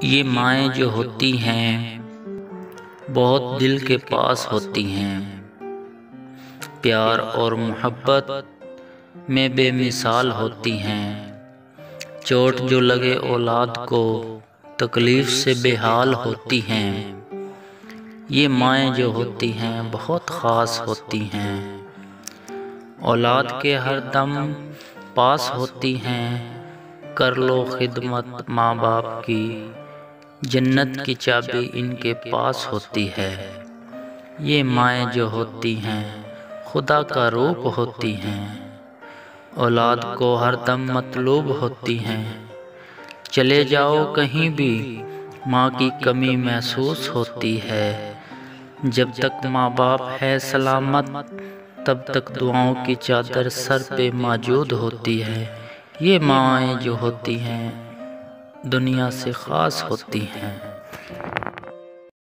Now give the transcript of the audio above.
یہ مائیں جو ہوتی ہیں بہت دل کے پاس ہوتی ہیں، پیار اور محبت میں بے مثال ہوتی ہیں۔ چوٹ جو لگے اولاد کو تکلیف سے بے حال ہوتی ہیں، یہ مائیں جو ہوتی ہیں بہت خاص ہوتی ہیں۔ اولاد کے ہر دم پاس ہوتی ہیں، کر لو خدمت ماں باپ کی، جنت کی چابی ان کے پاس ہوتی ہے۔ یہ مائیں جو ہوتی ہیں خدا کا روپ ہوتی ہیں، اولاد کو ہر دم مطلوب ہوتی ہیں۔ چلے جاؤ کہیں بھی ماں کی کمی محسوس ہوتی ہے، جب تک ماں باپ ہے سلامت تب تک دعاؤں کی چادر سر پہ موجود ہوتی ہے۔ یہ مائیں جو ہوتی ہیں دنیا سے خاص ہوتی ہیں۔